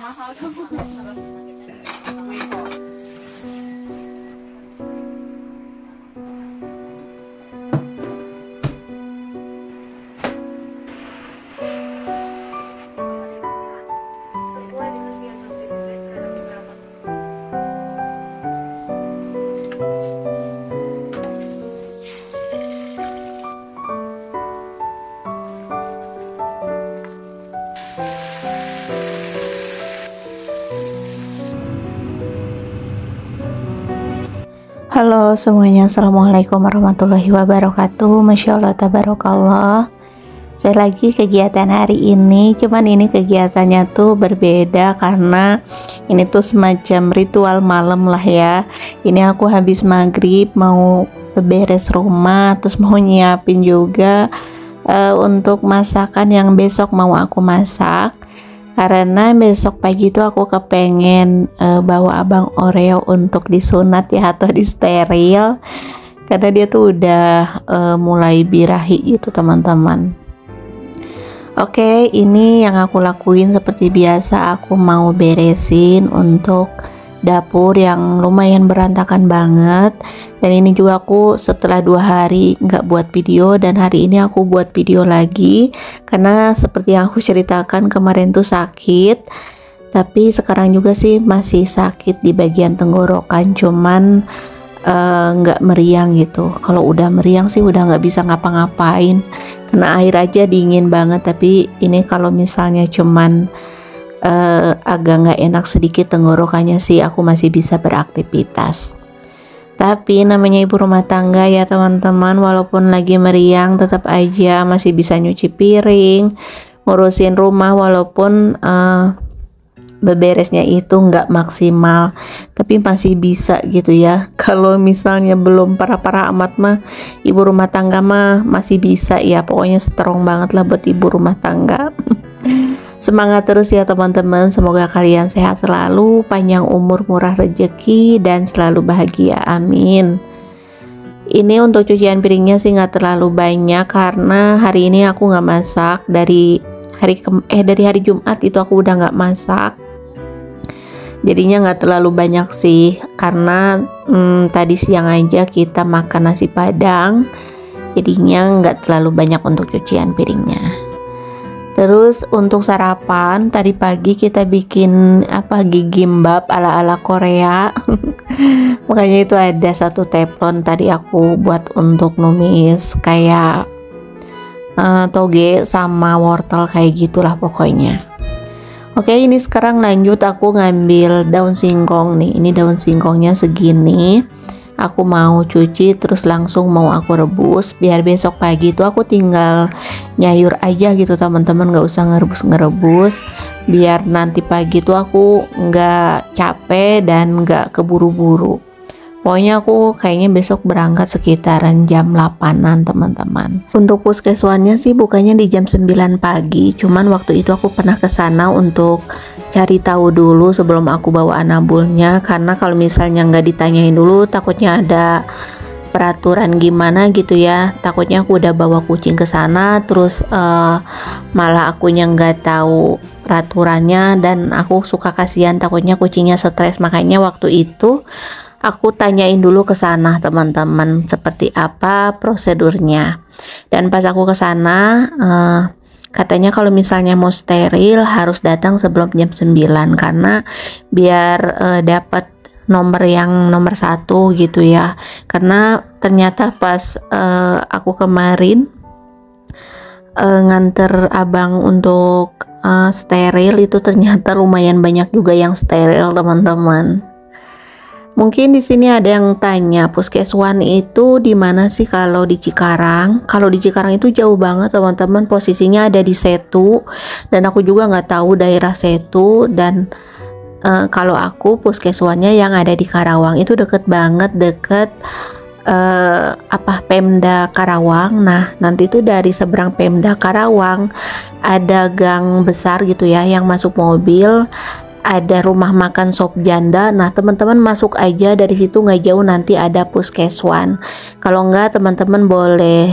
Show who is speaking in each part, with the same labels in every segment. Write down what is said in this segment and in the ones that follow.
Speaker 1: mahal semua.
Speaker 2: Halo semuanya, assalamualaikum warahmatullahi wabarakatuh. Masya Allah, tabarakallah. Saya lagi kegiatan hari ini, cuman ini kegiatannya tuh berbeda karena ini tuh semacam ritual malam lah ya. Ini aku habis maghrib mau beres rumah, terus mau nyiapin juga untuk masakan yang besok mau aku masak. Karena besok pagi itu aku kepengen bawa abang Oreo untuk disunat ya, atau disteril, karena dia tuh udah mulai birahi gitu teman-teman. Oke, ini yang aku lakuin seperti biasa, aku mau beresin untuk dapur yang lumayan berantakan banget. Dan ini juga aku setelah 2 hari nggak buat video, dan hari ini aku buat video lagi karena seperti yang aku ceritakan kemarin tuh sakit, tapi sekarang juga sih masih sakit di bagian tenggorokan, cuman nggak meriang gitu. Kalau udah meriang sih udah nggak bisa ngapa-ngapain, kena air aja dingin banget. Tapi ini kalau misalnya cuman agak nggak enak sedikit tenggorokannya sih aku masih bisa beraktivitas. Tapi namanya ibu rumah tangga ya teman-teman, walaupun lagi meriang tetap aja masih bisa nyuci piring, ngurusin rumah, walaupun beberesnya itu nggak maksimal tapi masih bisa gitu ya. Kalau misalnya belum parah-parah amat mah ibu rumah tangga mah masih bisa ya, pokoknya strong banget lah buat ibu rumah tangga. Semangat terus ya teman-teman, semoga kalian sehat selalu, panjang umur, murah rezeki, dan selalu bahagia, amin. Ini untuk cucian piringnya sih nggak terlalu banyak karena hari ini aku nggak masak. Dari hari Jumat itu aku udah nggak masak, jadinya nggak terlalu banyak sih, karena tadi siang aja kita makan nasi padang, jadinya nggak terlalu banyak untuk cucian piringnya. Terus untuk sarapan tadi pagi kita bikin gigimbap ala-ala Korea. Makanya itu ada 1 teflon tadi aku buat untuk numis kayak toge sama wortel kayak gitulah pokoknya. Oke, ini sekarang lanjut aku ngambil daun singkong nih. Ini daun singkongnya segini. Aku mau cuci terus langsung mau aku rebus biar besok pagi itu aku tinggal nyayur aja gitu teman-teman, nggak usah ngerebus, biar nanti pagi itu aku nggak capek dan nggak keburu-buru. Pokoknya aku kayaknya besok berangkat sekitaran jam 8-an teman-teman. Untuk puskeswannya sih bukannya di jam 9 pagi, cuman waktu itu aku pernah ke sana untuk cari tahu dulu sebelum aku bawa anabulnya, karena kalau misalnya nggak ditanyain dulu takutnya ada peraturan gimana gitu ya. Takutnya aku udah bawa kucing ke sana terus malah akunya nggak tahu peraturannya, dan aku suka kasihan, takutnya kucingnya stres. Makanya waktu itu aku tanyain dulu ke sana teman-teman seperti apa prosedurnya. Dan pas aku ke sana katanya kalau misalnya mau steril harus datang sebelum jam 9 karena biar dapat nomor yang nomor 1 gitu ya. Karena ternyata pas aku kemarin nganter abang untuk steril itu ternyata lumayan banyak juga yang steril teman-teman. Mungkin di sini ada yang tanya, puskeswan itu di mana sih kalau di Cikarang? Kalau di Cikarang itu jauh banget teman-teman, posisinya ada di Setu, dan aku juga nggak tahu daerah Setu. Dan kalau aku puskeswannya yang ada di Karawang itu deket banget, deket Pemda Karawang. Nah nanti itu dari seberang Pemda Karawang ada gang besar gitu ya yang masuk mobil, ada rumah makan sop janda. Nah teman-teman masuk aja dari situ, nggak jauh nanti ada puskeswan. Kalau nggak teman-teman boleh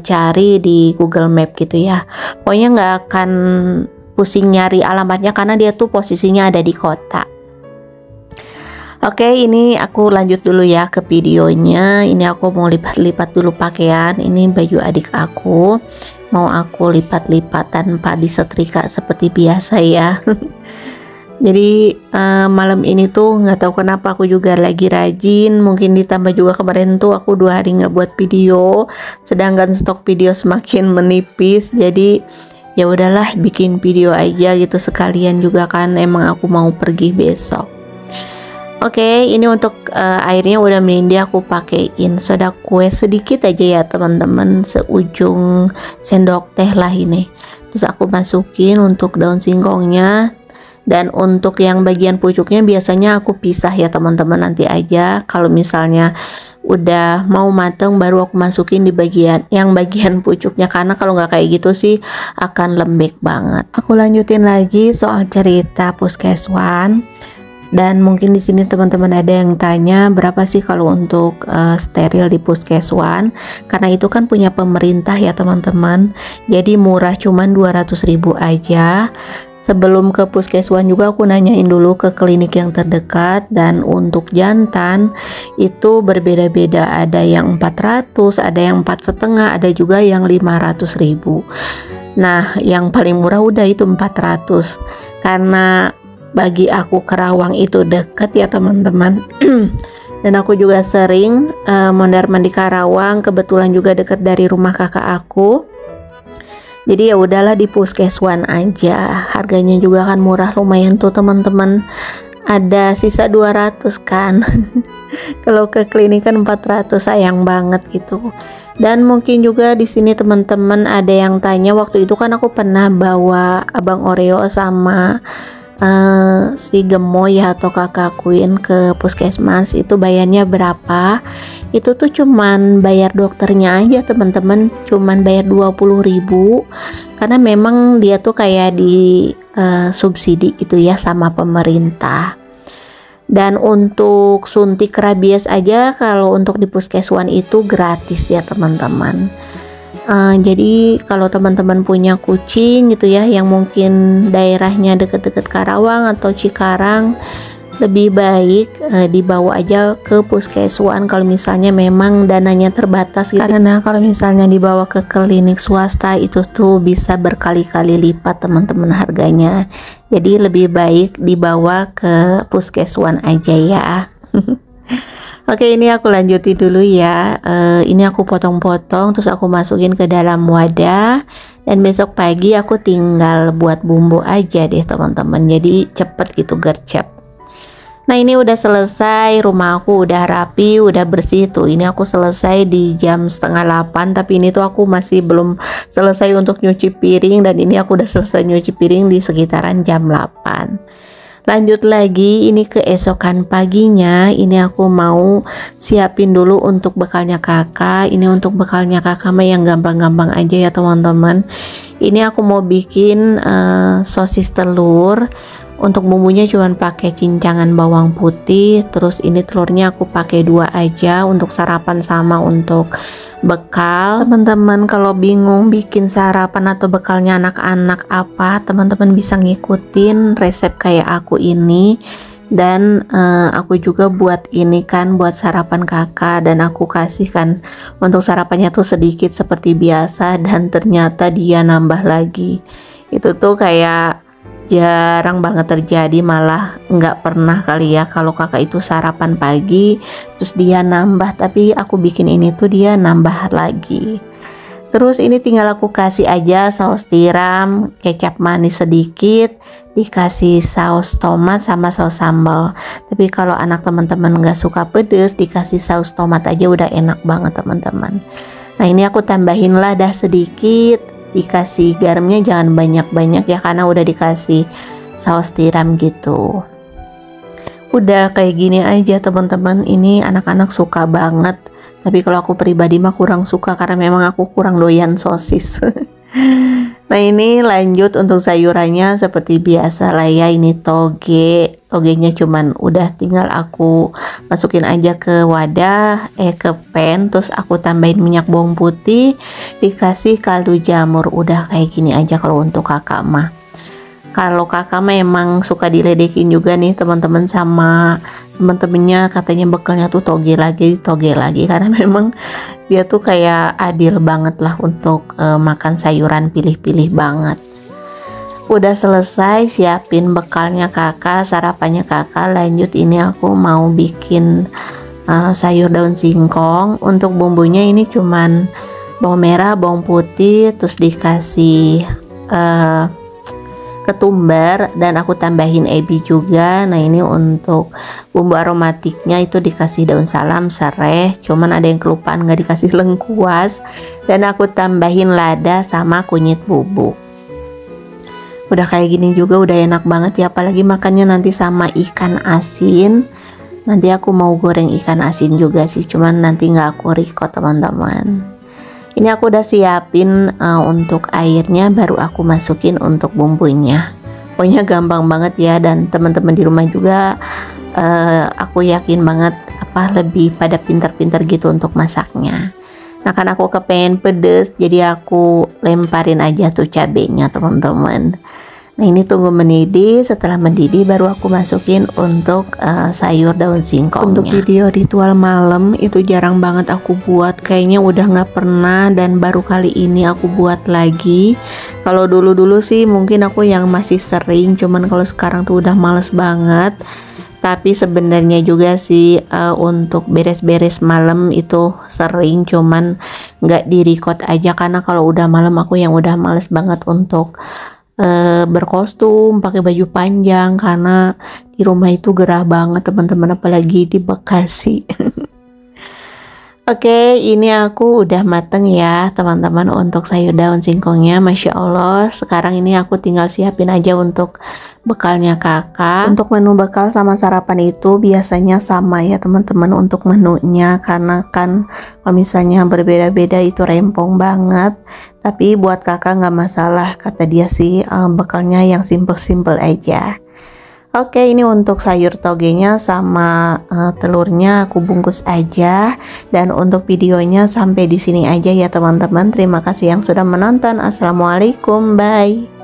Speaker 2: cari di Google Map gitu ya. Pokoknya nggak akan pusing nyari alamatnya karena dia tuh posisinya ada di kota. Oke, ini aku lanjut dulu ya ke videonya. Ini aku mau lipat-lipat dulu pakaian. Ini baju adik aku. Mau aku lipat-lipat tanpa disetrika seperti biasa ya. Jadi malam ini tuh nggak tahu kenapa aku juga lagi rajin. Mungkin ditambah juga kemarin tuh aku 2 hari nggak buat video. Sedangkan stok video semakin menipis. Jadi ya udahlah bikin video aja gitu sekalian juga kan. Emang aku mau pergi besok. Oke, ini untuk airnya udah mendidih, aku pakein soda kue sedikit aja ya teman-teman, seujung sendok teh lah ini. Terus aku masukin untuk daun singkongnya, dan untuk yang bagian pucuknya biasanya aku pisah ya teman-teman, nanti aja kalau misalnya udah mau mateng baru aku masukin di bagian pucuknya, karena kalau nggak kayak gitu sih akan lembek banget. Aku lanjutin lagi soal cerita puskeswan. Dan mungkin di sini teman-teman ada yang tanya berapa sih kalau untuk steril di puskeswan, karena itu kan punya pemerintah ya teman-teman, jadi murah, cuman 200.000 aja. Sebelum ke puskeswan juga aku nanyain dulu ke klinik yang terdekat, dan untuk jantan itu berbeda-beda, ada yang 400, ada yang 4,5, ada juga yang 500.000. Nah yang paling murah udah itu 400, karena bagi aku Karawang itu deket ya teman-teman. Dan aku juga sering mondar-mandir Karawang, kebetulan juga deket dari rumah kakak aku. Jadi ya udahlah di puskeswan aja, harganya juga kan murah, lumayan tuh teman-teman, ada sisa 200 kan. Kalau ke klinik kan 400, sayang banget gitu. Dan mungkin juga di sini teman-teman ada yang tanya, waktu itu kan aku pernah bawa Abang Oreo sama si Gemoy ya atau kakak Queen ke puskesmas, itu bayarnya berapa? Itu tuh cuman bayar dokternya aja teman-teman, cuman bayar 20.000, karena memang dia tuh kayak di subsidi itu ya sama pemerintah. Dan untuk suntik rabies aja kalau untuk di puskeswan itu gratis ya teman-teman. Jadi kalau teman-teman punya kucing gitu ya yang mungkin daerahnya deket-deket Karawang atau Cikarang, lebih baik dibawa aja ke puskeswan kalau misalnya memang dananya terbatas gitu. Karena kalau misalnya dibawa ke klinik swasta itu tuh bisa berkali-kali lipat teman-teman harganya. Jadi lebih baik dibawa ke puskeswan aja ya. Oke, ini aku lanjutin dulu ya. Ini aku potong-potong terus aku masukin ke dalam wadah, dan besok pagi aku tinggal buat bumbu aja deh teman-teman, jadi cepet gitu gercep. Nah ini udah selesai, rumah aku udah rapi, udah bersih tuh. Ini aku selesai di jam 7:30, tapi ini tuh aku masih belum selesai untuk nyuci piring, dan ini aku udah selesai nyuci piring di sekitaran jam 8. Lanjut lagi, ini keesokan paginya, ini aku mau siapin dulu untuk bekalnya kakak. Ini untuk bekalnya kakak mah yang gampang-gampang aja ya teman-teman. Ini aku mau bikin sosis telur. Untuk bumbunya cuman pakai cincangan bawang putih, terus ini telurnya aku pakai 2 aja untuk sarapan sama untuk bekal. Teman-teman kalau bingung bikin sarapan atau bekalnya anak-anak apa, teman-teman bisa ngikutin resep kayak aku ini. Dan aku juga buat ini kan buat sarapan kakak, dan aku kasihkan untuk sarapannya tuh sedikit seperti biasa, dan ternyata dia nambah lagi. Itu tuh kayak jarang banget terjadi, malah nggak pernah kali ya kalau kakak itu sarapan pagi terus dia nambah, tapi aku bikin ini tuh dia nambah lagi. Terus ini tinggal aku kasih aja saus tiram, kecap manis sedikit, dikasih saus tomat sama saus sambal. Tapi kalau anak teman-teman nggak suka pedes, dikasih saus tomat aja udah enak banget teman-teman. Nah ini aku tambahin lada sedikit, dikasih garamnya jangan banyak-banyak ya karena udah dikasih saus tiram gitu. Udah kayak gini aja teman-teman, ini anak-anak suka banget. Tapi kalau aku pribadi mah kurang suka karena memang aku kurang doyan sosis. Nah ini lanjut untuk sayurannya seperti biasa lah ya. Ini togenya cuman udah tinggal aku masukin aja ke wadah, ke pan, terus aku tambahin minyak bawang putih, dikasih kaldu jamur. Udah kayak gini aja kalau untuk kakak mah. Kalau kakak memang suka diledekin juga nih teman-teman sama teman-temannya, katanya bekalnya tuh toge lagi karena memang dia tuh kayak adil banget lah untuk makan sayuran pilih-pilih banget. Udah selesai siapin bekalnya kakak, sarapannya kakak, lanjut ini aku mau bikin sayur daun singkong. Untuk bumbunya ini cuman bawang merah, bawang putih, terus dikasih ketumbar, dan aku tambahin ebi juga. Nah ini untuk bumbu aromatiknya itu dikasih daun salam, serai, cuman ada yang kelupaan nggak dikasih lengkuas, dan aku tambahin lada sama kunyit bubuk. Udah kayak gini juga udah enak banget ya, apalagi makannya nanti sama ikan asin. Nanti aku mau goreng ikan asin juga sih, cuman nanti nggak aku record teman-teman. Ini aku udah siapin untuk airnya, baru aku masukin untuk bumbunya. Pokoknya gampang banget ya, dan teman-teman di rumah juga aku yakin banget lebih pada pintar-pintar gitu untuk masaknya. Nah kan aku kepengen pedes, jadi aku lemparin aja tuh cabenya teman-teman. Nah ini tunggu mendidih, setelah mendidih baru aku masukin untuk sayur daun singkongnya. Untuk video ritual malam itu jarang banget aku buat, kayaknya udah nggak pernah, dan baru kali ini aku buat lagi. Kalau dulu-dulu sih mungkin aku yang masih sering, cuman kalau sekarang tuh udah males banget. Tapi sebenarnya juga sih untuk beres-beres malam itu sering, cuman nggak di-record aja karena kalau udah malam aku yang udah males banget untuk berkostum, pakai baju panjang, karena di rumah itu gerah banget teman-teman, apalagi di Bekasi. Oke, ini aku udah mateng ya teman-teman untuk sayur daun singkongnya, Masya Allah. Sekarang ini aku tinggal siapin aja untuk bekalnya kakak. Untuk menu bekal sama sarapan itu biasanya sama ya teman-teman untuk menunya, karena kan kalau misalnya berbeda-beda itu rempong banget. Tapi buat kakak nggak masalah, kata dia sih bekalnya yang simple-simple aja. Oke, ini untuk sayur togenya sama telurnya aku bungkus aja. Dan untuk videonya sampai di sini aja ya teman-teman. Terima kasih yang sudah menonton. Assalamualaikum, bye.